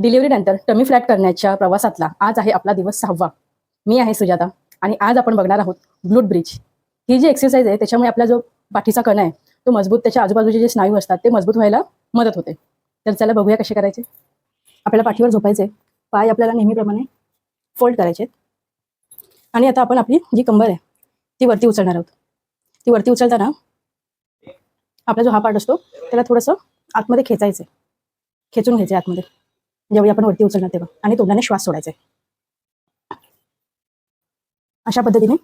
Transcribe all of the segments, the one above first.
डिलिव्हरीनंतर tummy flat करण्याच्या प्रवासातला आज आहे आपला दिवस 6वा. मी आहे सुजाता आणि आज आपण बघणार आहोत ग्लूट ब्रिज. ही जी एक्सरसाइज आहे त्याच्यामुळे आपला जो पाठीचा कणा आहे तो मजबूत, त्याच्या आजूबाजूचे जे स्नायू असतात ते मजबूत व्हायला मदत होते. तर चला बघूया कसे करायचे. आपल्याला पाठीवर झोपायचे, पाय आपल्याला नेहमीप्रमाणे फोल्ड करायचे आणि आता आपण आपली जी कंबर आहे ती वरती उचलणार आहोत. ती वरती उचलताना आपला जो हा पार्ट असतो त्याला थोडंसं आतमध्ये खेचायचं, खेचून घ्यायचे आतमध्ये जेवढी आपण वरती उचलणार तेव्हा, आणि तोंडाने श्वास सोडायचा. अशा पद्धतीने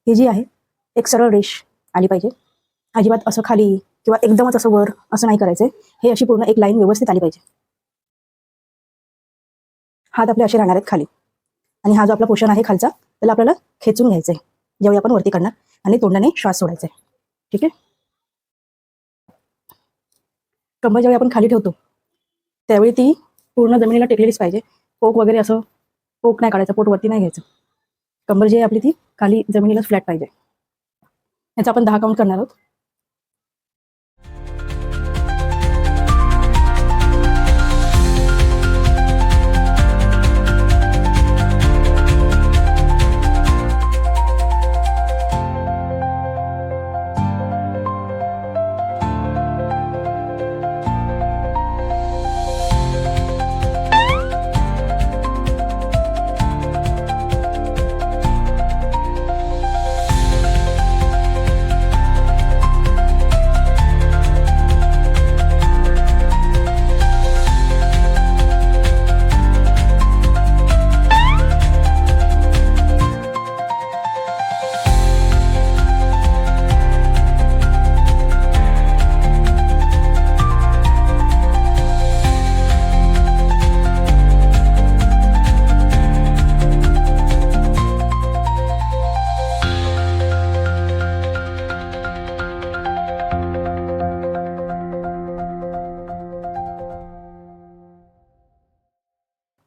ही जी आहे एक सरळ रेष आली पाहिजे. अजिबात असं खाली किंवा एकदमच असं वर असं नाही करायचंय. हे अशी पूर्ण एक लाईन व्यवस्थित आली पाहिजे. हात आपले असे राहणार आहेत खाली आणि हा जो आपला पोर्शन आहे खालचा त्याला आपल्याला खेचून घ्यायचा आहे जेव्हा आपण वरती करणार, आणि तोंडाने श्वास सोडायचा आहे. ठीक आहे. कंबर जेव्हा आपण खाली ठेवतो त्यावेळी ती पूर्ण जमिनीला टेकलेलीच पाहिजे. पोक वगैरे असं पोक नाही काढायचं, पोट वरती नाही घ्यायचं. कंबर जी आहे आपली ती खाली जमिनीलाच फ्लॅट पाहिजे. याचा आपण 10 काउंट करणार आहोत.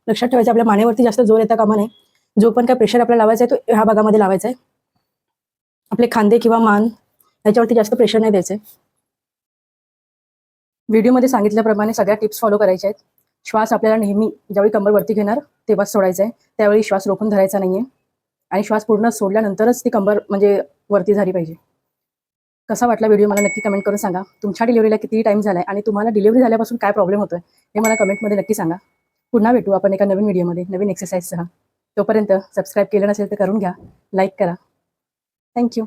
लक्षात ठेवायचं, आपल्या मानेवरती जास्त जोर येता कामा नये. जो पण काय प्रेशर आपल्याला लावायचा आहे तो ह्या भागामध्ये लावायचा आहे. आपले खांदे किंवा मान याच्यावरती जास्त प्रेशर नाही द्यायचे. व्हिडिओमध्ये सांगितल्याप्रमाणे सगळ्या टिप्स फॉलो करायच्या आहेत. श्वास आपल्याला नेहमी ज्यावेळी कंबर वरती घेणार तेव्हाच सोडायचा आहे, त्यावेळी श्वास रोखून धरायचा नाहीये, आणि श्वास पूर्ण सोडल्यानंतरच ती कंबर म्हणजे वरती झाली पाहिजे. कसा वाटला व्हिडिओ मला नक्की कमेंट करून सांगा. तुमच्या डिलिव्हरीला किती टाइम झालाय आणि तुम्हाला डिलिव्हरी झाल्यापासून काय प्रॉब्लेम होतोय हे मला कमेंटमध्ये नक्की सांगा. पुन्हा भेटू आपण एका नवीन व्हिडिओमध्ये नवीन एक्सरसाइजसह. तोपर्यंत सबस्क्राईब केलं नसेल तर करून घ्या, लाईक करा. थँक्यू.